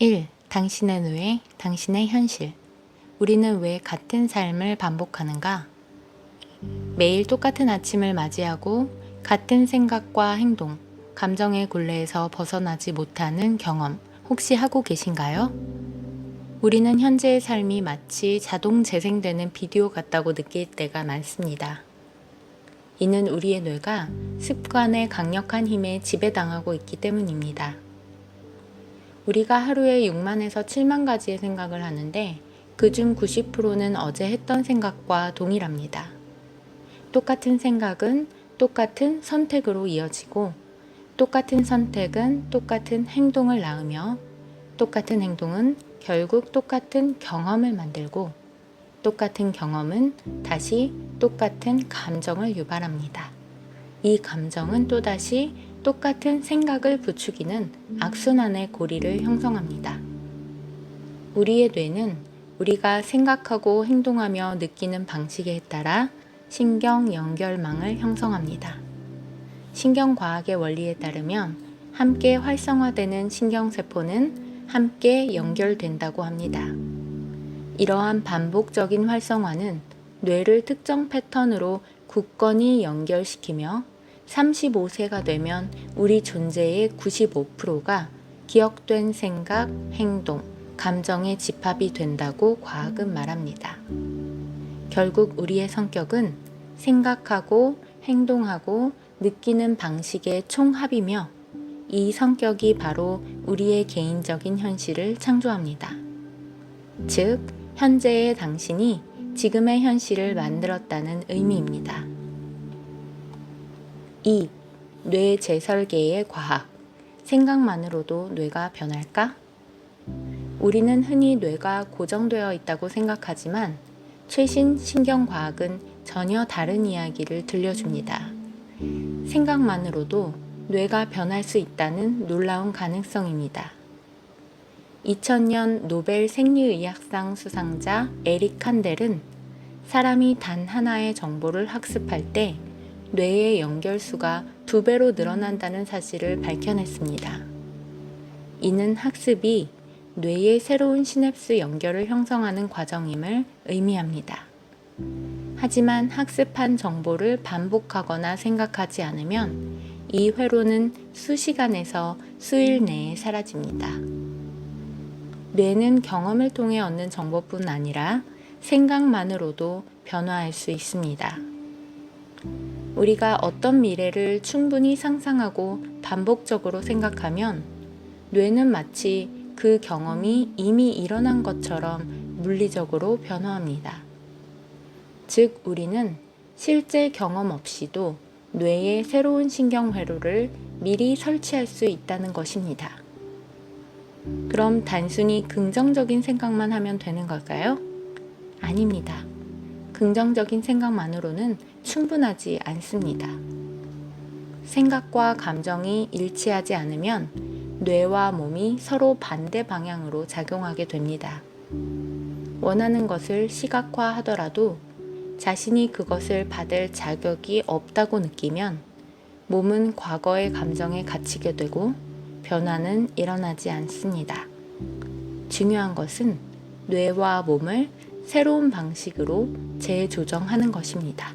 1. 당신의 뇌, 당신의 현실. 우리는 왜 같은 삶을 반복하는가? 매일 똑같은 아침을 맞이하고 같은 생각과 행동, 감정의 굴레에서 벗어나지 못하는 경험 혹시 하고 계신가요? 우리는 현재의 삶이 마치 자동 재생되는 비디오 같다고 느낄 때가 많습니다. 이는 우리의 뇌가 습관의 강력한 힘에 지배당하고 있기 때문입니다. 우리가 하루에 6만에서 7만 가지의 생각을 하는데 그중 90%는 어제 했던 생각과 동일합니다. 똑같은 생각은 똑같은 선택으로 이어지고 똑같은 선택은 똑같은 행동을 낳으며 똑같은 행동은 결국 똑같은 경험을 만들고 똑같은 경험은 다시 똑같은 감정을 유발합니다. 이 감정은 또다시 똑같은 생각을 부추기는 악순환의 고리를 형성합니다. 우리의 뇌는 우리가 생각하고 행동하며 느끼는 방식에 따라 신경 연결망을 형성합니다. 신경과학의 원리에 따르면 함께 활성화되는 신경세포는 함께 연결된다고 합니다. 이러한 반복적인 활성화는 뇌를 특정 패턴으로 굳건히 연결시키며 35세가 되면 우리 존재의 95%가 기억된 생각, 행동, 감정의 집합이 된다고 과학은 말합니다. 결국 우리의 성격은 생각하고 행동하고 느끼는 방식의 총합이며 이 성격이 바로 우리의 개인적인 현실을 창조합니다. 즉, 현재의 당신이 지금의 현실을 만들었다는 의미입니다. 2. 뇌 재설계의 과학. 생각만으로도 뇌가 변할까? 우리는 흔히 뇌가 고정되어 있다고 생각하지만 최신 신경과학은 전혀 다른 이야기를 들려줍니다. 생각만으로도 뇌가 변할 수 있다는 놀라운 가능성입니다. 2000년 노벨 생리의학상 수상자 에릭 칸델은 사람이 단 하나의 정보를 학습할 때 뇌의 연결수가 2배로 늘어난다는 사실을 밝혀냈습니다. 이는 학습이 뇌의 새로운 시냅스 연결을 형성하는 과정임을 의미합니다. 하지만 학습한 정보를 반복하거나 생각하지 않으면 이 회로는 수시간에서 수일 내에 사라집니다. 뇌는 경험을 통해 얻는 정보뿐 아니라 생각만으로도 변화할 수 있습니다. 우리가 어떤 미래를 충분히 상상하고 반복적으로 생각하면 뇌는 마치 그 경험이 이미 일어난 것처럼 물리적으로 변화합니다. 즉, 우리는 실제 경험 없이도 뇌에 새로운 신경회로를 미리 설치할 수 있다는 것입니다. 그럼 단순히 긍정적인 생각만 하면 되는 걸까요? 아닙니다. 긍정적인 생각만으로는 충분하지 않습니다. 생각과 감정이 일치하지 않으면 뇌와 몸이 서로 반대 방향으로 작용하게 됩니다. 원하는 것을 시각화하더라도 자신이 그것을 받을 자격이 없다고 느끼면 몸은 과거의 감정에 갇히게 되고 변화는 일어나지 않습니다. 중요한 것은 뇌와 몸을 새로운 방식으로 재조정하는 것입니다.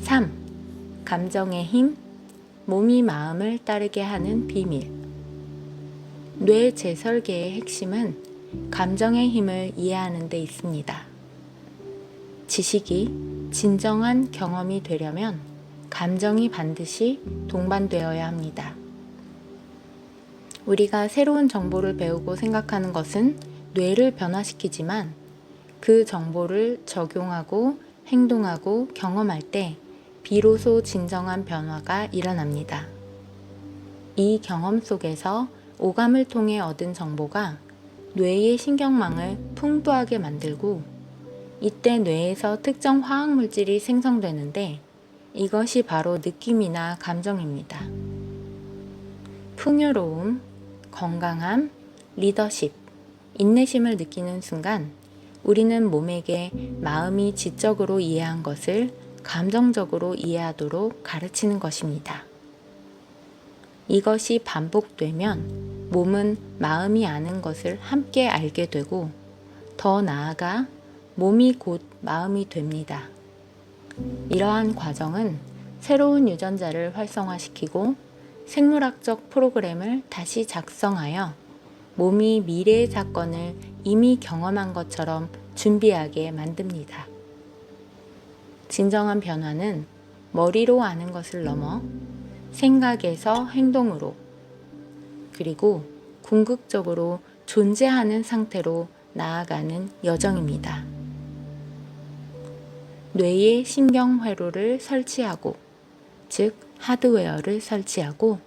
3. 감정의 힘, 몸이 마음을 따르게 하는 비밀. 뇌 재설계의 핵심은 감정의 힘을 이해하는 데 있습니다. 지식이 진정한 경험이 되려면 감정이 반드시 동반되어야 합니다. 우리가 새로운 정보를 배우고 생각하는 것은 뇌를 변화시키지만 그 정보를 적용하고 행동하고 경험할 때 비로소 진정한 변화가 일어납니다. 이 경험 속에서 오감을 통해 얻은 정보가 뇌의 신경망을 풍부하게 만들고 이때 뇌에서 특정 화학물질이 생성되는데 이것이 바로 느낌이나 감정입니다. 풍요로움, 건강함, 리더십, 인내심을 느끼는 순간 우리는 몸에게 마음이 지적으로 이해한 것을 감정적으로 이해하도록 가르치는 것입니다. 이것이 반복되면 몸은 마음이 아는 것을 함께 알게 되고 더 나아가 몸이 곧 마음이 됩니다. 이러한 과정은 새로운 유전자를 활성화시키고 생물학적 프로그램을 다시 작성하여 몸이 미래의 사건을 이미 경험한 것처럼 준비하게 만듭니다. 진정한 변화는 머리로 아는 것을 넘어 생각에서 행동으로 그리고 궁극적으로 존재하는 상태로 나아가는 여정입니다. 뇌에 신경회로를 설치하고, 즉 하드웨어를 설치하고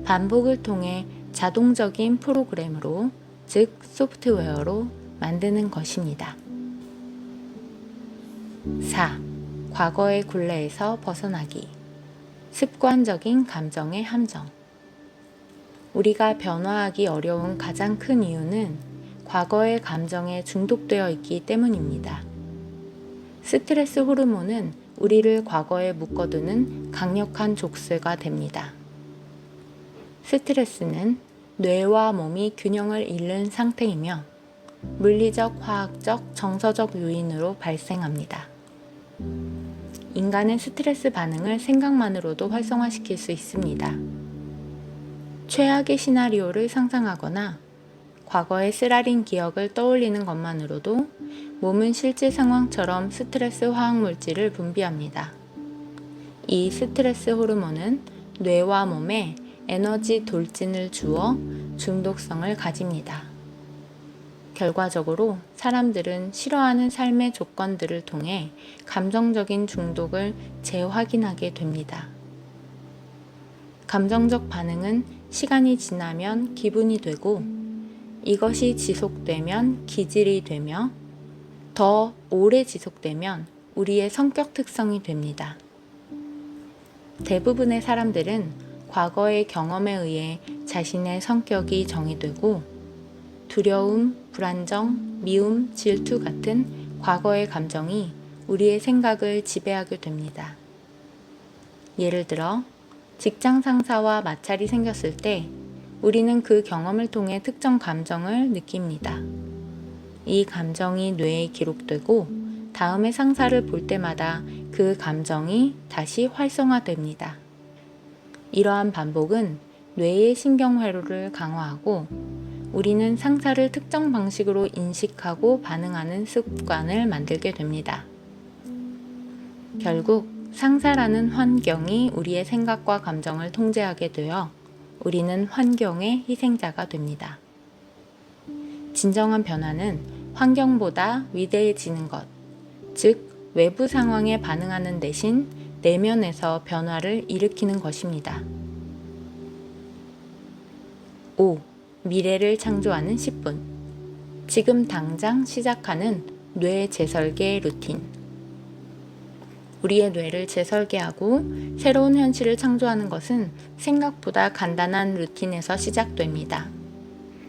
반복을 통해 자동적인 프로그램으로, 즉 소프트웨어로 만드는 것입니다. 4. 과거의 굴레에서 벗어나기. 습관적인 감정의 함정. 우리가 변화하기 어려운 가장 큰 이유는 과거의 감정에 중독되어 있기 때문입니다. 스트레스 호르몬은 우리를 과거에 묶어두는 강력한 족쇄가 됩니다. 스트레스는 뇌와 몸이 균형을 잃는 상태이며 물리적, 화학적, 정서적 요인으로 발생합니다. 인간은 스트레스 반응을 생각만으로도 활성화시킬 수 있습니다. 최악의 시나리오를 상상하거나 과거의 쓰라린 기억을 떠올리는 것만으로도 몸은 실제 상황처럼 스트레스 화학물질을 분비합니다. 이 스트레스 호르몬은 뇌와 몸에 에너지 돌진을 주어 중독성을 가집니다. 결과적으로 사람들은 싫어하는 삶의 조건들을 통해 감정적인 중독을 재확인하게 됩니다. 감정적 반응은 시간이 지나면 기분이 되고 이것이 지속되면 기질이 되며 더 오래 지속되면 우리의 성격 특성이 됩니다. 대부분의 사람들은 과거의 경험에 의해 자신의 성격이 정의되고 두려움, 불안정, 미움, 질투 같은 과거의 감정이 우리의 생각을 지배하게 됩니다. 예를 들어 직장 상사와 마찰이 생겼을 때 우리는 그 경험을 통해 특정 감정을 느낍니다. 이 감정이 뇌에 기록되고 다음에 상사를 볼 때마다 그 감정이 다시 활성화됩니다. 이러한 반복은 뇌의 신경회로를 강화하고 우리는 상사를 특정 방식으로 인식하고 반응하는 습관을 만들게 됩니다. 결국 상사라는 환경이 우리의 생각과 감정을 통제하게 되어 우리는 환경의 희생자가 됩니다. 진정한 변화는 환경보다 위대해지는 것, 즉 외부 상황에 반응하는 대신 내면에서 변화를 일으키는 것입니다. 5. 미래를 창조하는 10분. 지금 당장 시작하는 뇌 재설계 루틴. 우리의 뇌를 재설계하고 새로운 현실을 창조하는 것은 생각보다 간단한 루틴에서 시작됩니다.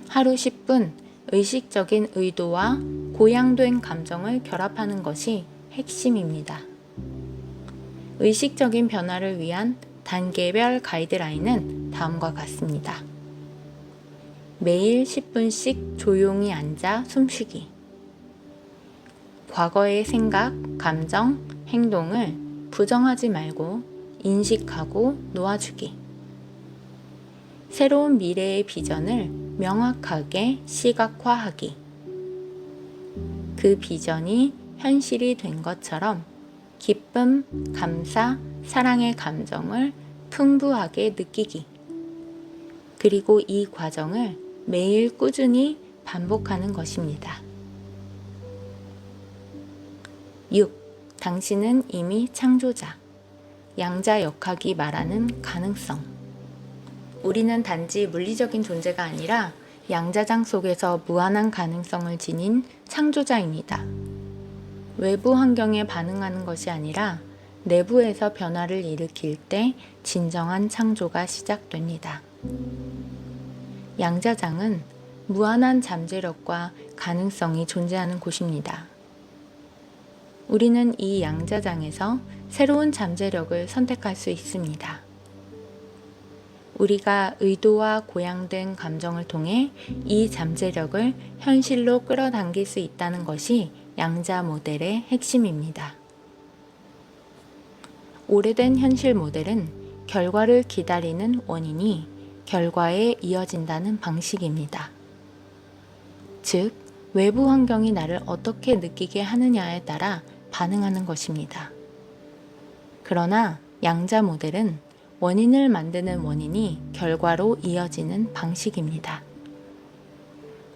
하루 10분 의식적인 의도와 고양된 감정을 결합하는 것이 핵심입니다. 의식적인 변화를 위한 단계별 가이드라인은 다음과 같습니다. 매일 10분씩 조용히 앉아 숨쉬기. 과거의 생각, 감정, 행동을 부정하지 말고 인식하고 놓아주기. 새로운 미래의 비전을 명확하게 시각화하기. 그 비전이 현실이 된 것처럼 기쁨, 감사, 사랑의 감정을 풍부하게 느끼기. 그리고 이 과정을 매일 꾸준히 반복하는 것입니다. 6. 당신은 이미 창조자. 양자역학이 말하는 가능성. 우리는 단지 물리적인 존재가 아니라 양자장 속에서 무한한 가능성을 지닌 창조자입니다. 외부 환경에 반응하는 것이 아니라 내부에서 변화를 일으킬 때 진정한 창조가 시작됩니다. 양자장은 무한한 잠재력과 가능성이 존재하는 곳입니다. 우리는 이 양자장에서 새로운 잠재력을 선택할 수 있습니다. 우리가 의도와 고양된 감정을 통해 이 잠재력을 현실로 끌어당길 수 있다는 것이 양자 모델의 핵심입니다. 오래된 현실 모델은 결과를 기다리는 원인이 결과에 이어진다는 방식입니다. 즉, 외부 환경이 나를 어떻게 느끼게 하느냐에 따라 반응하는 것입니다. 그러나 양자 모델은 원인을 만드는 원인이 결과로 이어지는 방식입니다.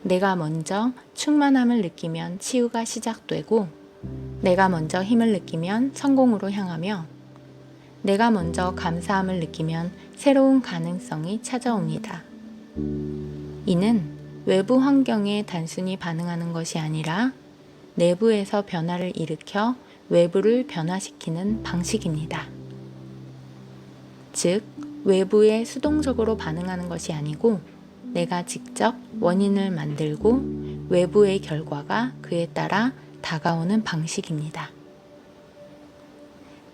내가 먼저 충만함을 느끼면 치유가 시작되고, 내가 먼저 힘을 느끼면 성공으로 향하며, 내가 먼저 감사함을 느끼면 새로운 가능성이 찾아옵니다. 이는 외부 환경에 단순히 반응하는 것이 아니라 내부에서 변화를 일으켜 외부를 변화시키는 방식입니다. 즉, 외부에 수동적으로 반응하는 것이 아니고 내가 직접 원인을 만들고 외부의 결과가 그에 따라 다가오는 방식입니다.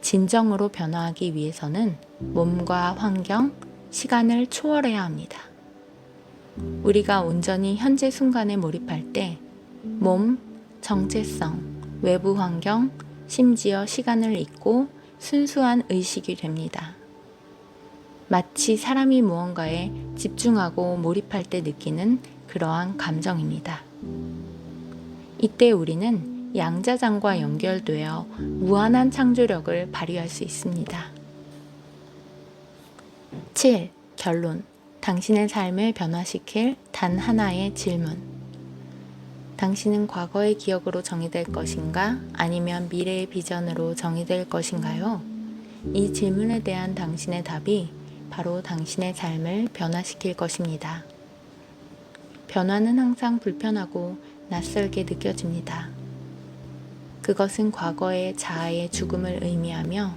진정으로 변화하기 위해서는 몸과 환경, 시간을 초월해야 합니다. 우리가 온전히 현재 순간에 몰입할 때 몸, 정체성, 외부 환경, 심지어 시간을 잊고 순수한 의식이 됩니다. 마치 사람이 무언가에 집중하고 몰입할 때 느끼는 그러한 감정입니다. 이때 우리는 양자장과 연결되어 무한한 창조력을 발휘할 수 있습니다. 7. 결론. 당신의 삶을 변화시킬 단 하나의 질문. 당신은 과거의 기억으로 정의될 것인가? 아니면 미래의 비전으로 정의될 것인가요? 이 질문에 대한 당신의 답이 바로 당신의 삶을 변화시킬 것입니다. 변화는 항상 불편하고 낯설게 느껴집니다. 그것은 과거의 자아의 죽음을 의미하며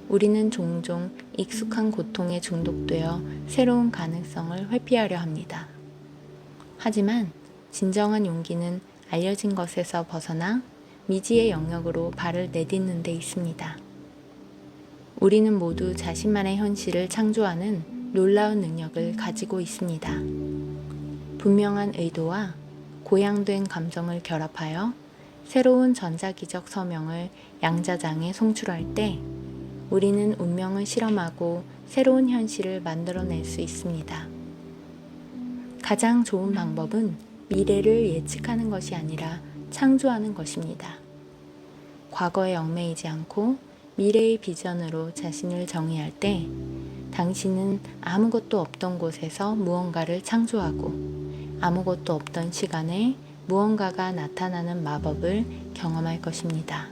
우리는 종종 익숙한 고통에 중독되어 새로운 가능성을 회피하려 합니다. 하지만 진정한 용기는 알려진 것에서 벗어나 미지의 영역으로 발을 내딛는 데 있습니다. 우리는 모두 자신만의 현실을 창조하는 놀라운 능력을 가지고 있습니다. 분명한 의도와 고양된 감정을 결합하여 새로운 전자기적 서명을 양자장에 송출할 때 우리는 운명을 실험하고 새로운 현실을 만들어낼 수 있습니다. 가장 좋은 방법은 미래를 예측하는 것이 아니라 창조하는 것입니다. 과거에 얽매이지 않고 미래의 비전으로 자신을 정의할 때 당신은 아무것도 없던 곳에서 무언가를 창조하고 아무것도 없던 시간에 무언가가 나타나는 마법을 경험할 것입니다.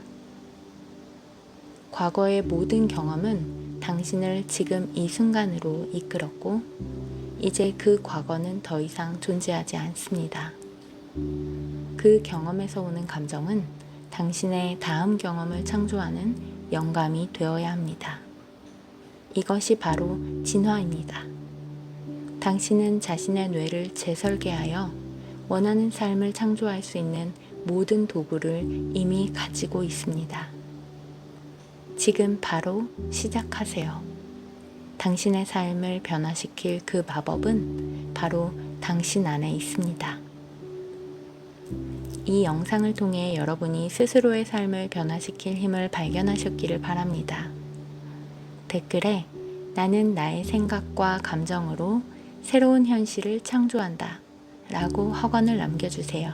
과거의 모든 경험은 당신을 지금 이 순간으로 이끌었고 이제 그 과거는 더 이상 존재하지 않습니다. 그 경험에서 오는 감정은 당신의 다음 경험을 창조하는 영감이 되어야 합니다. 이것이 바로 진화입니다. 당신은 자신의 뇌를 재설계하여 원하는 삶을 창조할 수 있는 모든 도구를 이미 가지고 있습니다. 지금 바로 시작하세요. 당신의 삶을 변화시킬 그 마법은 바로 당신 안에 있습니다. 이 영상을 통해 여러분이 스스로의 삶을 변화시킬 힘을 발견하셨기를 바랍니다. 댓글에 나는 나의 생각과 감정으로 새로운 현실을 창조한다 라고 확언을 남겨주세요.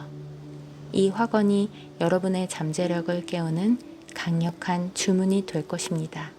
이 확언이 여러분의 잠재력을 깨우는 강력한 주문이 될 것입니다.